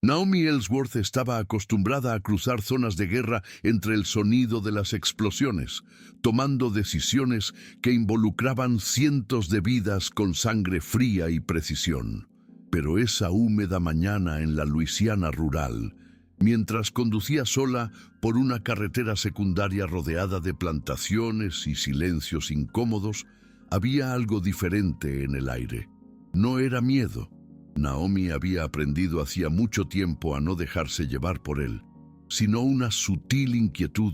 Naomi Ellsworth estaba acostumbrada a cruzar zonas de guerra entre el sonido de las explosiones, tomando decisiones que involucraban cientos de vidas con sangre fría y precisión. Pero esa húmeda mañana en la Luisiana rural, mientras conducía sola por una carretera secundaria rodeada de plantaciones y silencios incómodos, había algo diferente en el aire. No era miedo. Naomi había aprendido hacía mucho tiempo a no dejarse llevar por él, sino una sutil inquietud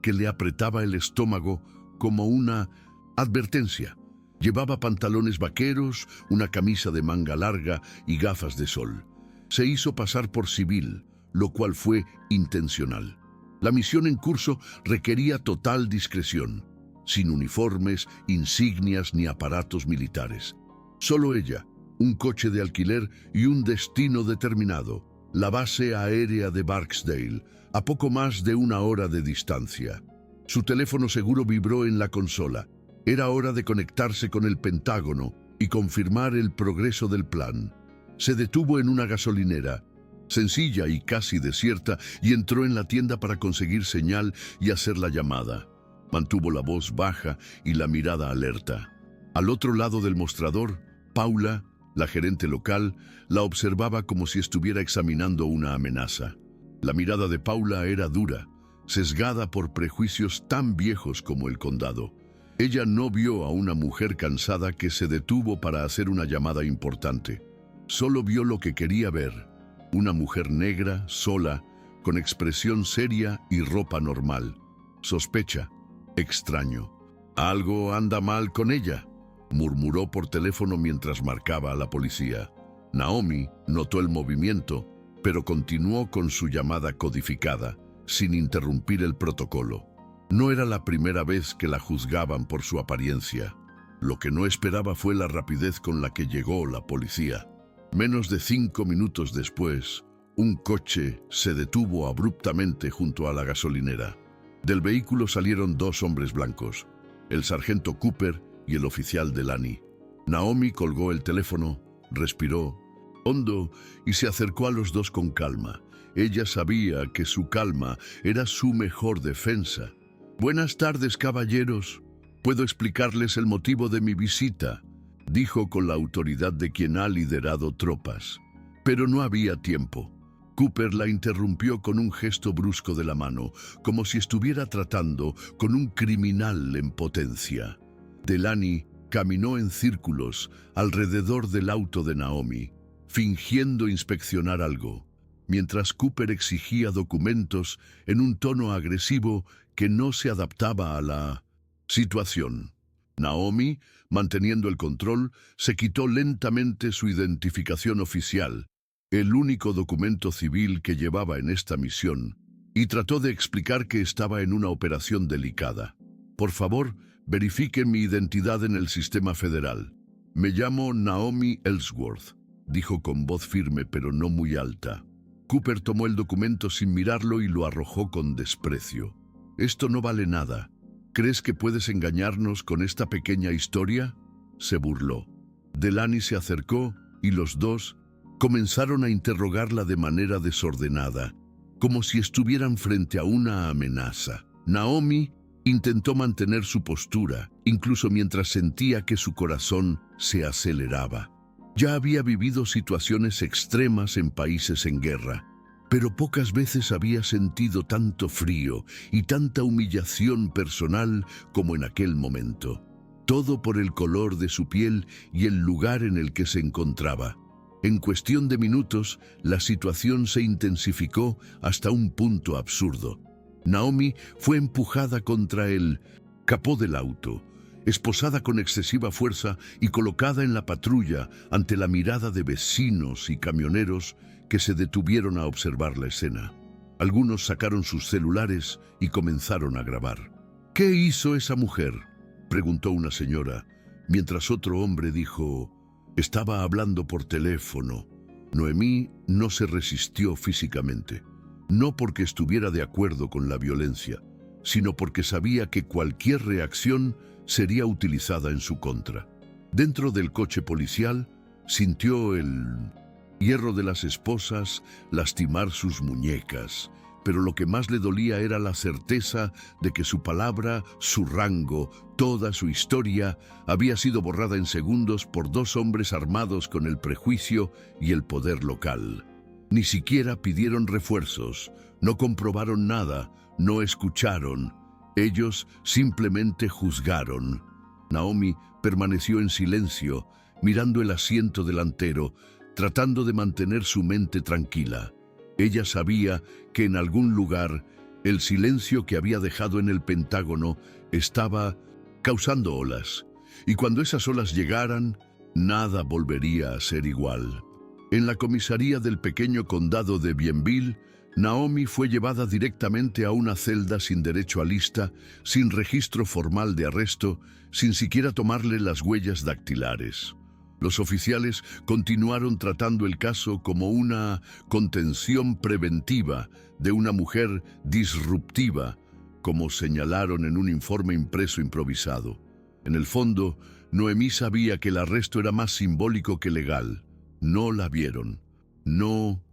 que le apretaba el estómago como una advertencia. Llevaba pantalones vaqueros, una camisa de manga larga y gafas de sol. Se hizo pasar por civil, lo cual fue intencional. La misión en curso requería total discreción, sin uniformes, insignias ni aparatos militares. Solo ella, un coche de alquiler y un destino determinado, la base aérea de Barksdale, a poco más de 1 hora de distancia. Su teléfono seguro vibró en la consola. Era hora de conectarse con el Pentágono y confirmar el progreso del plan. Se detuvo en una gasolinera, sencilla y casi desierta, y entró en la tienda para conseguir señal y hacer la llamada. Mantuvo la voz baja y la mirada alerta. Al otro lado del mostrador, Paula, la gerente local, la observaba como si estuviera examinando una amenaza. La mirada de Paula era dura, sesgada por prejuicios tan viejos como el condado. Ella no vio a una mujer cansada que se detuvo para hacer una llamada importante. Solo vio lo que quería ver: una mujer negra, sola, con expresión seria y ropa normal. Sospecha, extraño. «Algo anda mal con ella», murmuró por teléfono mientras marcaba a la policía. Naomi notó el movimiento, pero continuó con su llamada codificada, sin interrumpir el protocolo. No era la primera vez que la juzgaban por su apariencia. Lo que no esperaba fue la rapidez con la que llegó la policía. Menos de 5 minutos después, un coche se detuvo abruptamente junto a la gasolinera. Del vehículo salieron 2 hombres blancos, el sargento Cooper y el oficial Delaney. Naomi colgó el teléfono, respiró hondo y se acercó a los 2 con calma. Ella sabía que su calma era su mejor defensa. «Buenas tardes, caballeros. Puedo explicarles el motivo de mi visita», dijo con la autoridad de quien ha liderado tropas. Pero no había tiempo. Cooper la interrumpió con un gesto brusco de la mano, como si estuviera tratando con un criminal en potencia. Delaney caminó en círculos alrededor del auto de Naomi, fingiendo inspeccionar algo, mientras Cooper exigía documentos en un tono agresivo que no se adaptaba a la situación. Naomi, manteniendo el control, se quitó lentamente su identificación oficial, el único documento civil que llevaba en esta misión, y trató de explicar que estaba en una operación delicada. «Por favor, verifiquen mi identidad en el sistema federal. Me llamo Naomi Ellsworth», dijo con voz firme pero no muy alta. Cooper tomó el documento sin mirarlo y lo arrojó con desprecio. «Esto no vale nada. ¿Crees que puedes engañarnos con esta pequeña historia?», se burló. Delaney se acercó y los 2 comenzaron a interrogarla de manera desordenada, como si estuvieran frente a una amenaza. Naomi intentó mantener su postura, incluso mientras sentía que su corazón se aceleraba. Ya había vivido situaciones extremas en países en guerra, pero pocas veces había sentido tanto frío y tanta humillación personal como en aquel momento. Todo por el color de su piel y el lugar en el que se encontraba. En cuestión de minutos, la situación se intensificó hasta un punto absurdo. Naomi fue empujada contra el capó del auto, esposada con excesiva fuerza y colocada en la patrulla ante la mirada de vecinos y camioneros que se detuvieron a observar la escena. Algunos sacaron sus celulares y comenzaron a grabar. «¿Qué hizo esa mujer?», preguntó una señora, mientras otro hombre dijo: «Estaba hablando por teléfono». Noemí no se resistió físicamente, no porque estuviera de acuerdo con la violencia, sino porque sabía que cualquier reacción sería utilizada en su contra. Dentro del coche policial, sintió el hierro de las esposas, lastimar sus muñecas. Pero lo que más le dolía era la certeza de que su palabra, su rango, toda su historia había sido borrada en segundos por dos hombres armados con el prejuicio y el poder local. Ni siquiera pidieron refuerzos, no comprobaron nada, no escucharon. Ellos simplemente juzgaron. Naomi permaneció en silencio, mirando el asiento delantero, tratando de mantener su mente tranquila. Ella sabía que en algún lugar el silencio que había dejado en el Pentágono estaba causando olas, y cuando esas olas llegaran, nada volvería a ser igual. En la comisaría del pequeño condado de Bienville, Naomi fue llevada directamente a una celda sin derecho a lista, sin registro formal de arresto, sin siquiera tomarle las huellas dactilares. Los oficiales continuaron tratando el caso como una contención preventiva de una mujer disruptiva, como señalaron en un informe impreso improvisado. En el fondo, Noemí sabía que el arresto era más simbólico que legal. No la vieron. No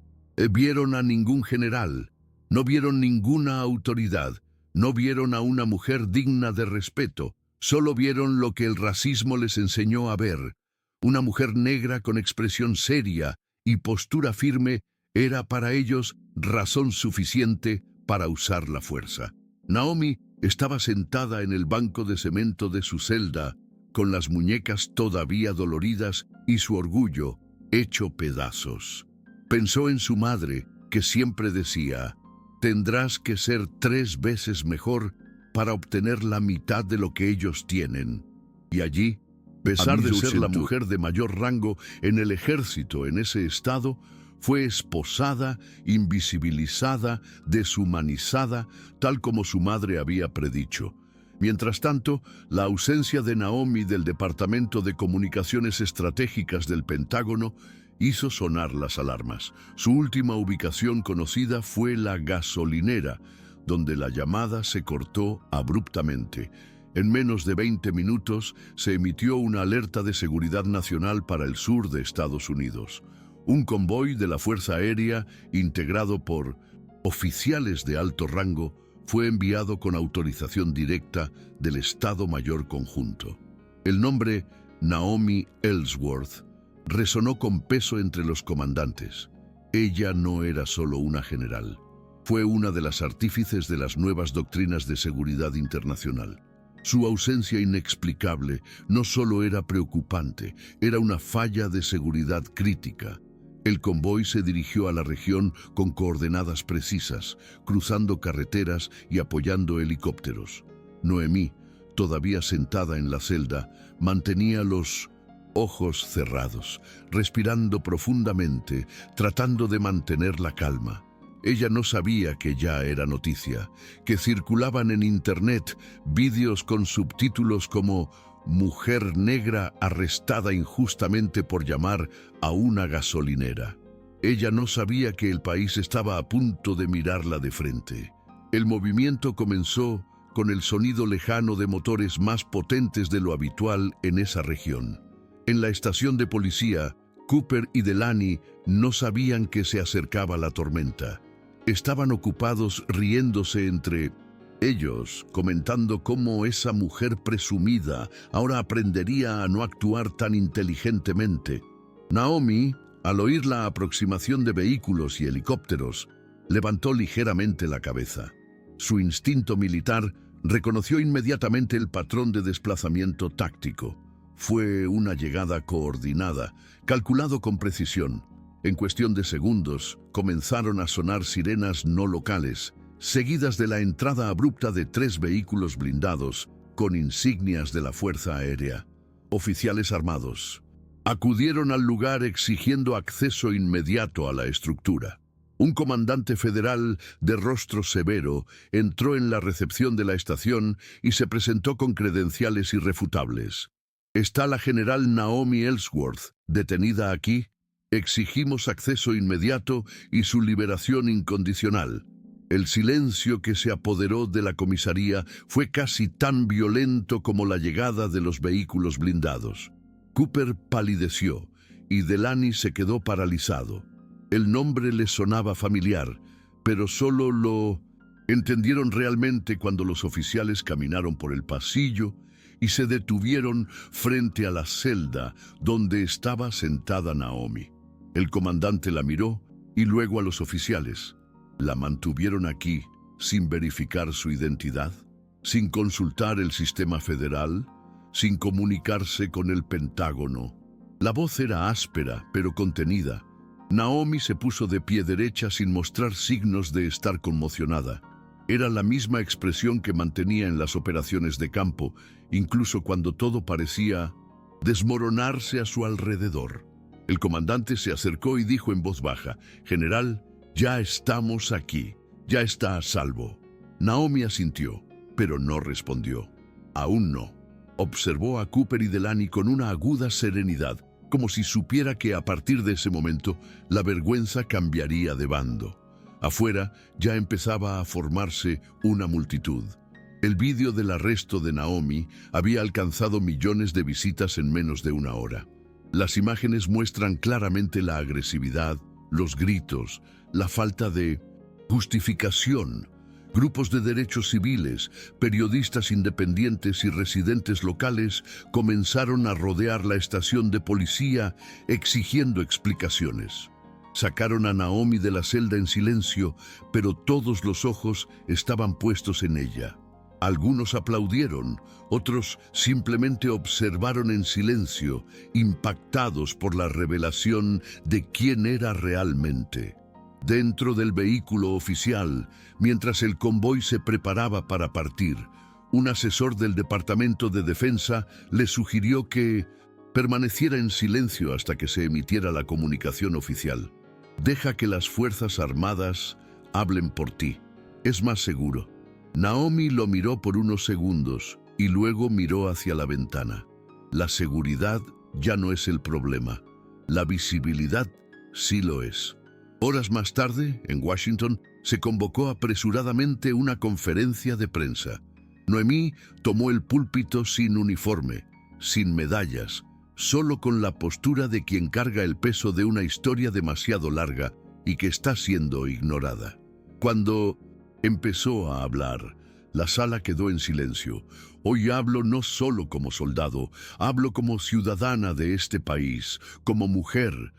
vieron a ningún general. No vieron ninguna autoridad. No vieron a una mujer digna de respeto. Solo vieron lo que el racismo les enseñó a ver. Una mujer negra con expresión seria y postura firme era para ellos razón suficiente para usar la fuerza. Naomi estaba sentada en el banco de cemento de su celda, con las muñecas todavía doloridas y su orgullo hecho pedazos. Pensó en su madre, que siempre decía: «Tendrás que ser 3 veces mejor para obtener la mitad de lo que ellos tienen». Y allí, a pesar de ser la mujer de mayor rango en el ejército en ese estado, fue esposada, invisibilizada, deshumanizada, tal como su madre había predicho. Mientras tanto, la ausencia de Naomi del Departamento de Comunicaciones Estratégicas del Pentágono hizo sonar las alarmas. Su última ubicación conocida fue la gasolinera, donde la llamada se cortó abruptamente. En menos de 20 minutos se emitió una alerta de seguridad nacional para el sur de Estados Unidos. Un convoy de la Fuerza Aérea, integrado por oficiales de alto rango, fue enviado con autorización directa del Estado Mayor Conjunto. El nombre Naomi Ellsworth resonó con peso entre los comandantes. Ella no era solo una general. Fue una de las artífices de las nuevas doctrinas de seguridad internacional. Su ausencia inexplicable no solo era preocupante, era una falla de seguridad crítica. El convoy se dirigió a la región con coordenadas precisas, cruzando carreteras y apoyando helicópteros. Noemí, todavía sentada en la celda, mantenía los ojos cerrados, respirando profundamente, tratando de mantener la calma. Ella no sabía que ya era noticia, que circulaban en internet vídeos con subtítulos como «Mujer negra arrestada injustamente por llamar a una gasolinera». Ella no sabía que el país estaba a punto de mirarla de frente. El movimiento comenzó con el sonido lejano de motores más potentes de lo habitual en esa región. En la estación de policía, Cooper y Delaney no sabían que se acercaba la tormenta. Estaban ocupados riéndose entre ellos, comentando cómo esa mujer presumida ahora aprendería a no actuar tan inteligentemente. Naomi, al oír la aproximación de vehículos y helicópteros, levantó ligeramente la cabeza. Su instinto militar reconoció inmediatamente el patrón de desplazamiento táctico. Fue una llegada coordinada, calculado con precisión. En cuestión de segundos, comenzaron a sonar sirenas no locales, seguidas de la entrada abrupta de 3 vehículos blindados con insignias de la Fuerza Aérea. Oficiales armados acudieron al lugar exigiendo acceso inmediato a la estructura. Un comandante federal de rostro severo entró en la recepción de la estación y se presentó con credenciales irrefutables. «¿Está la general Naomi Ellsworth detenida aquí? Exigimos acceso inmediato y su liberación incondicional». El silencio que se apoderó de la comisaría fue casi tan violento como la llegada de los vehículos blindados. Cooper palideció y Delany se quedó paralizado. El nombre le sonaba familiar, pero solo lo entendieron realmente cuando los oficiales caminaron por el pasillo y se detuvieron frente a la celda donde estaba sentada Naomi. El comandante la miró y luego a los oficiales. ¿La mantuvieron aquí sin verificar su identidad? ¿Sin consultar el sistema federal? ¿Sin comunicarse con el Pentágono? La voz era áspera, pero contenida. Naomi se puso de pie derecha sin mostrar signos de estar conmocionada. Era la misma expresión que mantenía en las operaciones de campo, incluso cuando todo parecía desmoronarse a su alrededor. El comandante se acercó y dijo en voz baja: «General, ya estamos aquí. Ya está a salvo». Naomi asintió, pero no respondió. Aún no. Observó a Cooper y Delany con una aguda serenidad, como si supiera que a partir de ese momento la vergüenza cambiaría de bando. Afuera ya empezaba a formarse una multitud. El vídeo del arresto de Naomi había alcanzado millones de visitas en menos de una hora. Las imágenes muestran claramente la agresividad, los gritos, la falta de justificación. Grupos de derechos civiles, periodistas independientes y residentes locales comenzaron a rodear la estación de policía exigiendo explicaciones. Sacaron a Naomi de la celda en silencio, pero todos los ojos estaban puestos en ella. Algunos aplaudieron, otros simplemente observaron en silencio, impactados por la revelación de quién era realmente. Dentro del vehículo oficial, mientras el convoy se preparaba para partir, un asesor del Departamento de Defensa le sugirió que permaneciera en silencio hasta que se emitiera la comunicación oficial. «Deja que las Fuerzas Armadas hablen por ti. Es más seguro». Naomi lo miró por unos segundos y luego miró hacia la ventana. La seguridad ya no es el problema. La visibilidad sí lo es. Horas más tarde, en Washington, se convocó apresuradamente una conferencia de prensa. Noemí tomó el púlpito sin uniforme, sin medallas, solo con la postura de quien carga el peso de una historia demasiado larga y que está siendo ignorada. Cuando empezó a hablar, la sala quedó en silencio. Hoy hablo no solo como soldado, hablo como ciudadana de este país, como mujer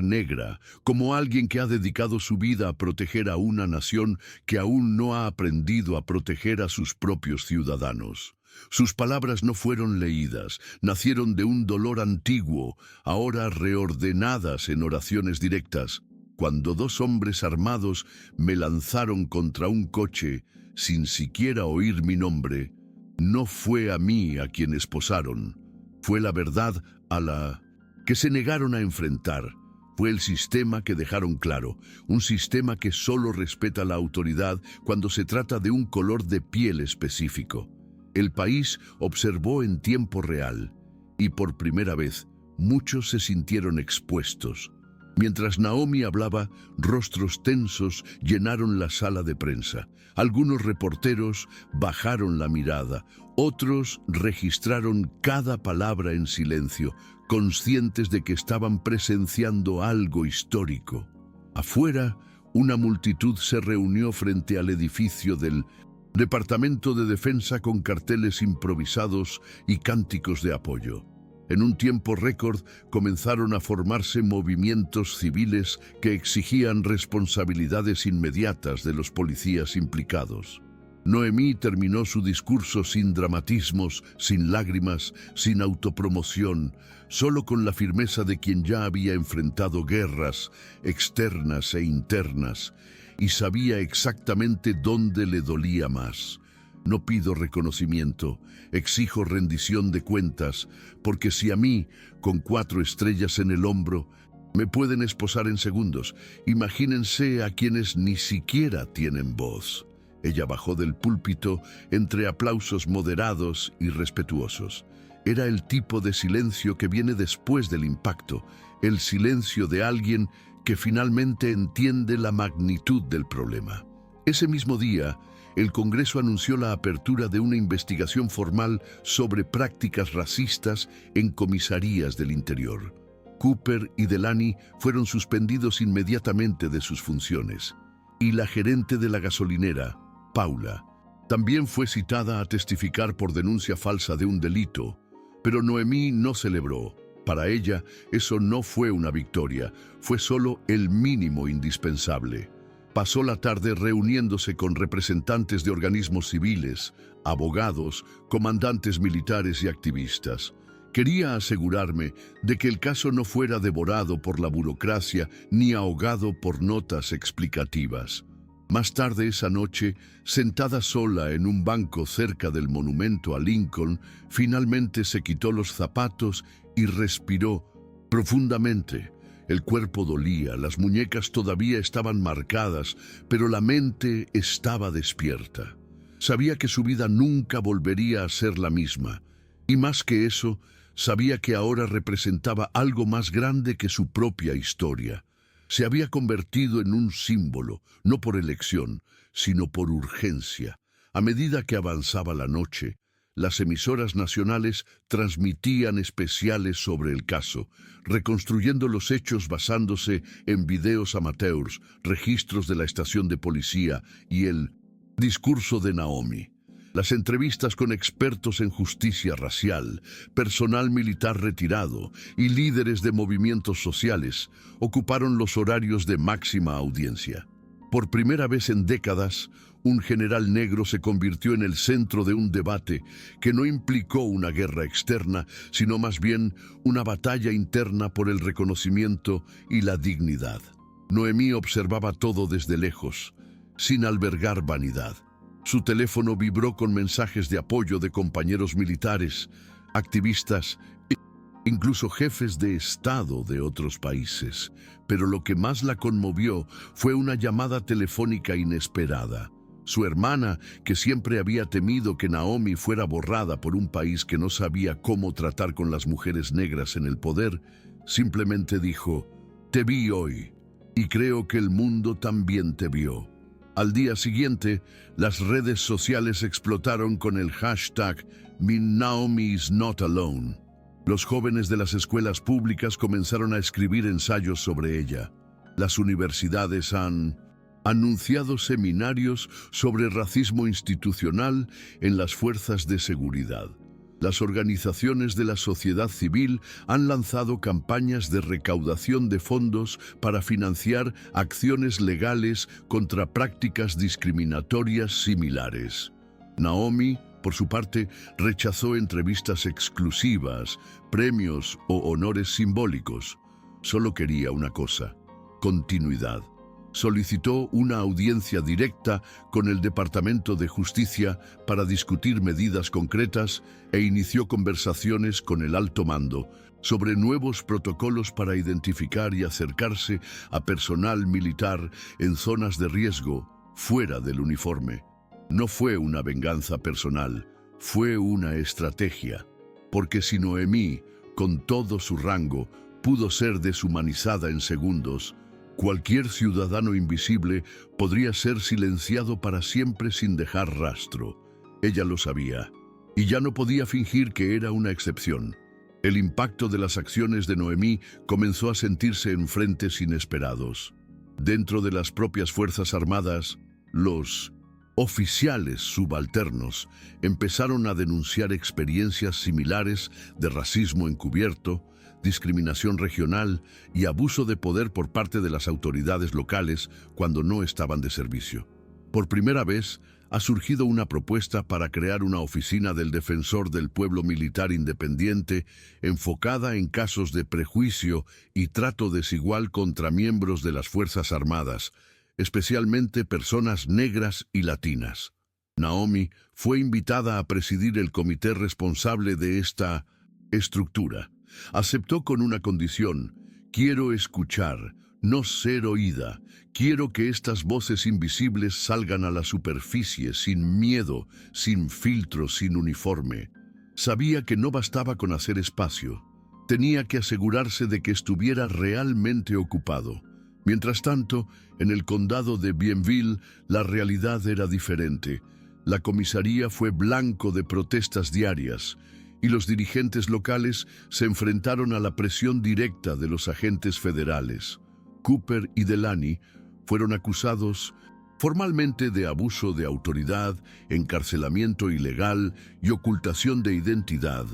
negra, como alguien que ha dedicado su vida a proteger a una nación que aún no ha aprendido a proteger a sus propios ciudadanos. Sus palabras no fueron leídas, nacieron de un dolor antiguo, ahora reordenadas en oraciones directas. Cuando dos hombres armados me lanzaron contra un coche sin siquiera oír mi nombre, no fue a mí a quien esposaron, fue la verdad a la que se negaron a enfrentar. Fue el sistema que dejaron claro, un sistema que solo respeta la autoridad cuando se trata de un color de piel específico. El país observó en tiempo real y por primera vez muchos se sintieron expuestos. Mientras Naomi hablaba, rostros tensos llenaron la sala de prensa. Algunos reporteros bajaron la mirada, otros registraron cada palabra en silencio, conscientes de que estaban presenciando algo histórico. Afuera, una multitud se reunió frente al edificio del Departamento de Defensa con carteles improvisados y cánticos de apoyo. En un tiempo récord comenzaron a formarse movimientos civiles que exigían responsabilidades inmediatas de los policías implicados. Noemí terminó su discurso sin dramatismos, sin lágrimas, sin autopromoción, solo con la firmeza de quien ya había enfrentado guerras externas e internas y sabía exactamente dónde le dolía más. No pido reconocimiento, exijo rendición de cuentas, porque si a mí, con 4 estrellas en el hombro, me pueden esposar en segundos, imagínense a quienes ni siquiera tienen voz. Ella bajó del púlpito entre aplausos moderados y respetuosos. Era el tipo de silencio que viene después del impacto, el silencio de alguien que finalmente entiende la magnitud del problema. Ese mismo día, el Congreso anunció la apertura de una investigación formal sobre prácticas racistas en comisarías del interior. Cooper y Delaney fueron suspendidos inmediatamente de sus funciones, y la gerente de la gasolinera, Paula, también fue citada a testificar por denuncia falsa de un delito, pero Noemí no celebró. Para ella, eso no fue una victoria, fue solo el mínimo indispensable. Pasó la tarde reuniéndose con representantes de organismos civiles, abogados, comandantes militares y activistas. Quería asegurarme de que el caso no fuera devorado por la burocracia ni ahogado por notas explicativas. Más tarde esa noche, sentada sola en un banco cerca del monumento a Lincoln, finalmente se quitó los zapatos y respiró profundamente. El cuerpo dolía, las muñecas todavía estaban marcadas, pero la mente estaba despierta. Sabía que su vida nunca volvería a ser la misma, y más que eso, sabía que ahora representaba algo más grande que su propia historia. Se había convertido en un símbolo, no por elección, sino por urgencia. A medida que avanzaba la noche, las emisoras nacionales transmitían especiales sobre el caso, reconstruyendo los hechos basándose en videos amateurs, registros de la estación de policía y el discurso de Naomi. Las entrevistas con expertos en justicia racial, personal militar retirado y líderes de movimientos sociales ocuparon los horarios de máxima audiencia. Por primera vez en décadas, un general negro se convirtió en el centro de un debate que no implicó una guerra externa, sino más bien una batalla interna por el reconocimiento y la dignidad. Noemí observaba todo desde lejos, sin albergar vanidad. Su teléfono vibró con mensajes de apoyo de compañeros militares, activistas, incluso jefes de Estado de otros países. Pero lo que más la conmovió fue una llamada telefónica inesperada. Su hermana, que siempre había temido que Naomi fuera borrada por un país que no sabía cómo tratar con las mujeres negras en el poder, simplemente dijo: «Te vi hoy, y creo que el mundo también te vio». Al día siguiente, las redes sociales explotaron con el hashtag «Naomi is not alone». Los jóvenes de las escuelas públicas comenzaron a escribir ensayos sobre ella. Las universidades han anunciado seminarios sobre racismo institucional en las fuerzas de seguridad. Las organizaciones de la sociedad civil han lanzado campañas de recaudación de fondos para financiar acciones legales contra prácticas discriminatorias similares. Naomi, por su parte, rechazó entrevistas exclusivas, premios o honores simbólicos. Solo quería una cosa: continuidad. Solicitó una audiencia directa con el Departamento de Justicia para discutir medidas concretas e inició conversaciones con el alto mando sobre nuevos protocolos para identificar y acercarse a personal militar en zonas de riesgo fuera del uniforme. No fue una venganza personal, fue una estrategia, porque si Noemí, con todo su rango, pudo ser deshumanizada en segundos, cualquier ciudadano invisible podría ser silenciado para siempre sin dejar rastro. Ella lo sabía, y ya no podía fingir que era una excepción. El impacto de las acciones de Noemí comenzó a sentirse en frentes inesperados. Dentro de las propias Fuerzas Armadas, los oficiales subalternos empezaron a denunciar experiencias similares de racismo encubierto, discriminación regional y abuso de poder por parte de las autoridades locales cuando no estaban de servicio. Por primera vez, ha surgido una propuesta para crear una oficina del Defensor del Pueblo Militar Independiente enfocada en casos de prejuicio y trato desigual contra miembros de las Fuerzas Armadas, especialmente personas negras y latinas. Naomi fue invitada a presidir el comité responsable de esta estructura. Aceptó con una condición: quiero escuchar, no ser oída. Quiero que estas voces invisibles salgan a la superficie, sin miedo, sin filtro, sin uniforme. Sabía que no bastaba con hacer espacio. Tenía que asegurarse de que estuviera realmente ocupado. Mientras tanto, en el condado de Bienville, la realidad era diferente. La comisaría fue blanco de protestas diarias, y los dirigentes locales se enfrentaron a la presión directa de los agentes federales. Cooper y Delaney fueron acusados formalmente de abuso de autoridad, encarcelamiento ilegal y ocultación de identidad,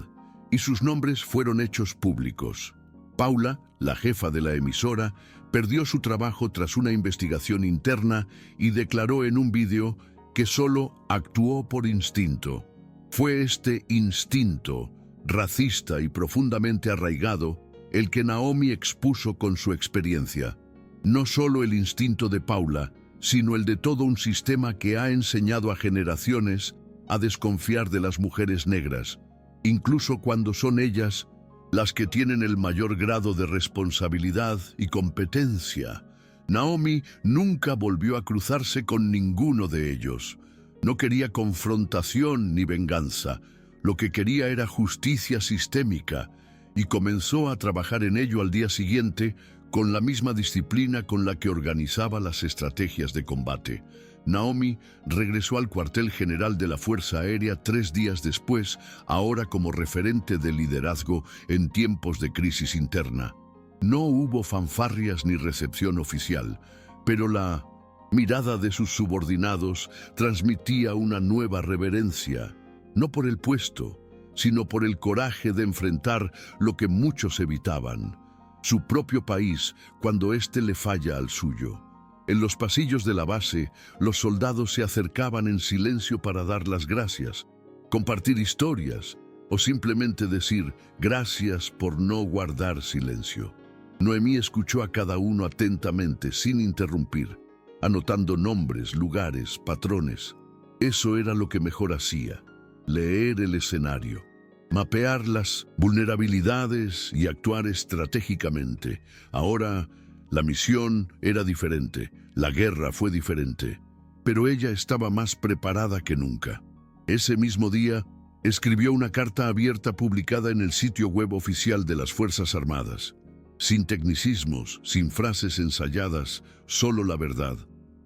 y sus nombres fueron hechos públicos. Paula, la jefa de la emisora, perdió su trabajo tras una investigación interna y declaró en un vídeo que solo actuó por instinto. Fue este instinto, racista y profundamente arraigado, el que Naomi expuso con su experiencia. No solo el instinto de Paula, sino el de todo un sistema que ha enseñado a generaciones a desconfiar de las mujeres negras, incluso cuando son ellas las que tienen el mayor grado de responsabilidad y competencia. Naomi nunca volvió a cruzarse con ninguno de ellos. No quería confrontación ni venganza. Lo que quería era justicia sistémica, y comenzó a trabajar en ello al día siguiente con la misma disciplina con la que organizaba las estrategias de combate. Naomi regresó al cuartel general de la Fuerza Aérea 3 días después, ahora como referente de liderazgo en tiempos de crisis interna. No hubo fanfarrias ni recepción oficial, pero la mirada de sus subordinados transmitía una nueva reverencia, no por el puesto, sino por el coraje de enfrentar lo que muchos evitaban: su propio país cuando éste le falla al suyo. En los pasillos de la base, los soldados se acercaban en silencio para dar las gracias, compartir historias o simplemente decir gracias por no guardar silencio. Noemí escuchó a cada uno atentamente, sin interrumpir, anotando nombres, lugares, patrones. Eso era lo que mejor hacía: leer el escenario, mapear las vulnerabilidades y actuar estratégicamente. Ahora, la misión era diferente, la guerra fue diferente, pero ella estaba más preparada que nunca. Ese mismo día, escribió una carta abierta publicada en el sitio web oficial de las Fuerzas Armadas. Sin tecnicismos, sin frases ensayadas, solo la verdad.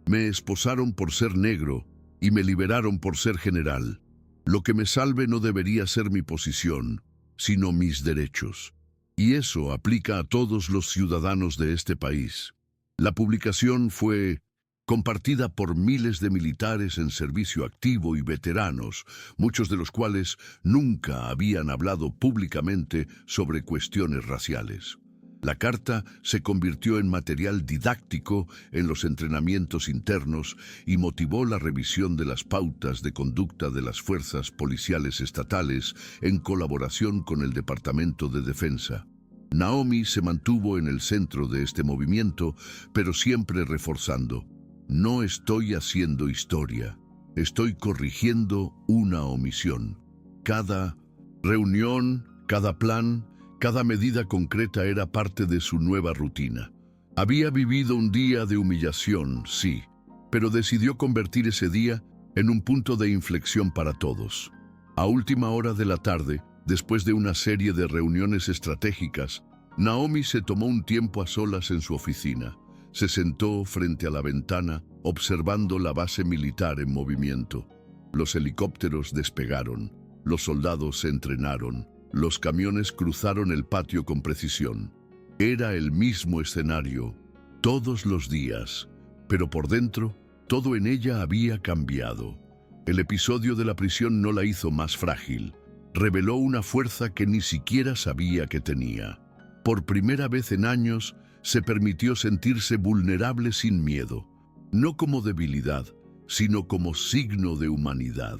Me esposaron por ser negro y me liberaron por ser general. Lo que me salve no debería ser mi posición, sino mis derechos. Y eso aplica a todos los ciudadanos de este país. La publicación fue compartida por miles de militares en servicio activo y veteranos, muchos de los cuales nunca habían hablado públicamente sobre cuestiones raciales. La carta se convirtió en material didáctico en los entrenamientos internos y motivó la revisión de las pautas de conducta de las fuerzas policiales estatales en colaboración con el Departamento de Defensa. Naomi se mantuvo en el centro de este movimiento, pero siempre reforzando: no estoy haciendo historia, estoy corrigiendo una omisión. Cada reunión, cada plan, cada medida concreta era parte de su nueva rutina. Había vivido un día de humillación, sí, pero decidió convertir ese día en un punto de inflexión para todos. A última hora de la tarde, después de una serie de reuniones estratégicas, Naomi se tomó un tiempo a solas en su oficina. Se sentó frente a la ventana, observando la base militar en movimiento. Los helicópteros despegaron, los soldados se entrenaron, los camiones cruzaron el patio con precisión. Era el mismo escenario, todos los días, pero por dentro, todo en ella había cambiado. El episodio de la prisión no la hizo más frágil. Reveló una fuerza que ni siquiera sabía que tenía. Por primera vez en años, se permitió sentirse vulnerable sin miedo, no como debilidad, sino como signo de humanidad.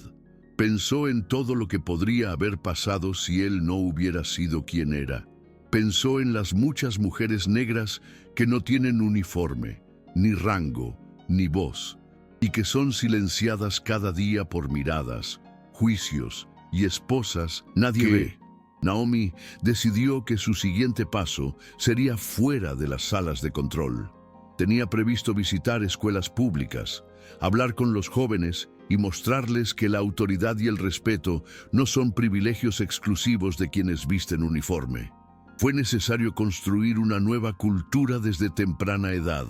Pensó en todo lo que podría haber pasado si él no hubiera sido quien era. Pensó en las muchas mujeres negras que no tienen uniforme, ni rango, ni voz, y que son silenciadas cada día por miradas, juicios y esposas nadie ve. Naomi decidió que su siguiente paso sería fuera de las salas de control. Tenía previsto visitar escuelas públicas, hablar con los jóvenes y mostrarles que la autoridad y el respeto no son privilegios exclusivos de quienes visten uniforme. Fue necesario construir una nueva cultura desde temprana edad,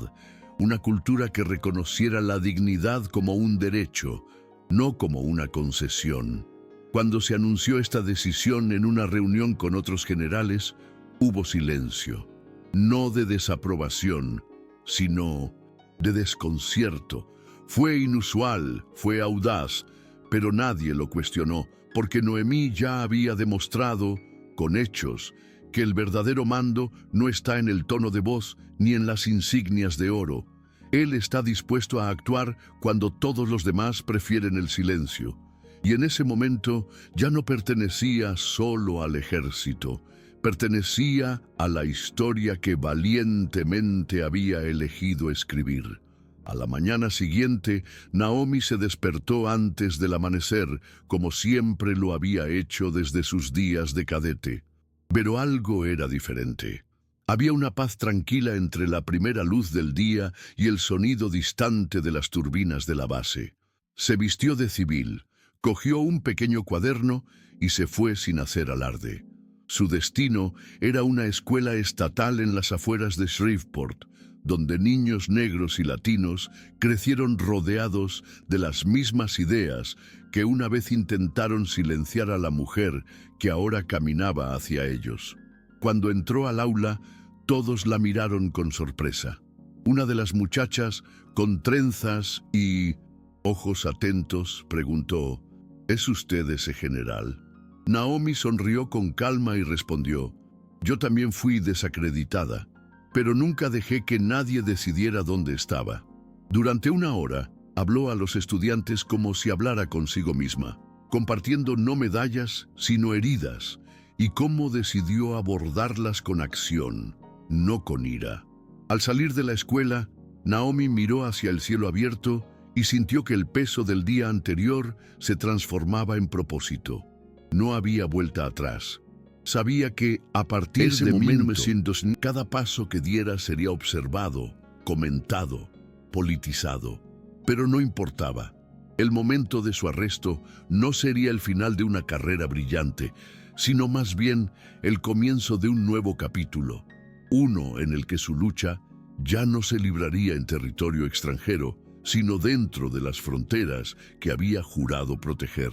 una cultura que reconociera la dignidad como un derecho, no como una concesión. Cuando se anunció esta decisión en una reunión con otros generales, hubo silencio, no de desaprobación, sino de desconcierto. Fue inusual, fue audaz, pero nadie lo cuestionó, porque Noemí ya había demostrado, con hechos, que el verdadero mando no está en el tono de voz ni en las insignias de oro. Él está dispuesto a actuar cuando todos los demás prefieren el silencio. Y en ese momento ya no pertenecía solo al ejército, pertenecía a la historia que valientemente había elegido escribir. A la mañana siguiente, Naomi se despertó antes del amanecer, como siempre lo había hecho desde sus días de cadete. Pero algo era diferente. Había una paz tranquila entre la primera luz del día y el sonido distante de las turbinas de la base. Se vistió de civil, cogió un pequeño cuaderno y se fue sin hacer alarde. Su destino era una escuela estatal en las afueras de Shreveport, donde niños negros y latinos crecieron rodeados de las mismas ideas que una vez intentaron silenciar a la mujer que ahora caminaba hacia ellos. Cuando entró al aula, todos la miraron con sorpresa. Una de las muchachas, con trenzas y ojos atentos, preguntó: ¿Es usted ese general? Naomi sonrió con calma y respondió: Yo también fui desacreditada, pero nunca dejé que nadie decidiera dónde estaba. Durante una hora, habló a los estudiantes como si hablara consigo misma, compartiendo no medallas, sino heridas, y cómo decidió abordarlas con acción, no con ira. Al salir de la escuela, Naomi miró hacia el cielo abierto y sintió que el peso del día anterior se transformaba en propósito. No había vuelta atrás. Sabía que, a partir de 1900, cada paso que diera sería observado, comentado, politizado. Pero no importaba. El momento de su arresto no sería el final de una carrera brillante, sino más bien el comienzo de un nuevo capítulo, uno en el que su lucha ya no se libraría en territorio extranjero, sino dentro de las fronteras que había jurado proteger.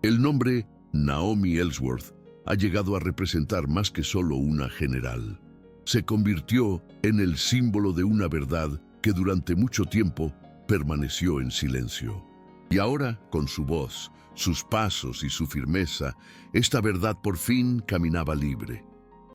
El nombre Naomi Ellsworth ha llegado a representar más que solo una general. Se convirtió en el símbolo de una verdad que durante mucho tiempo permaneció en silencio. Y ahora, con su voz, sus pasos y su firmeza, esta verdad por fin caminaba libre.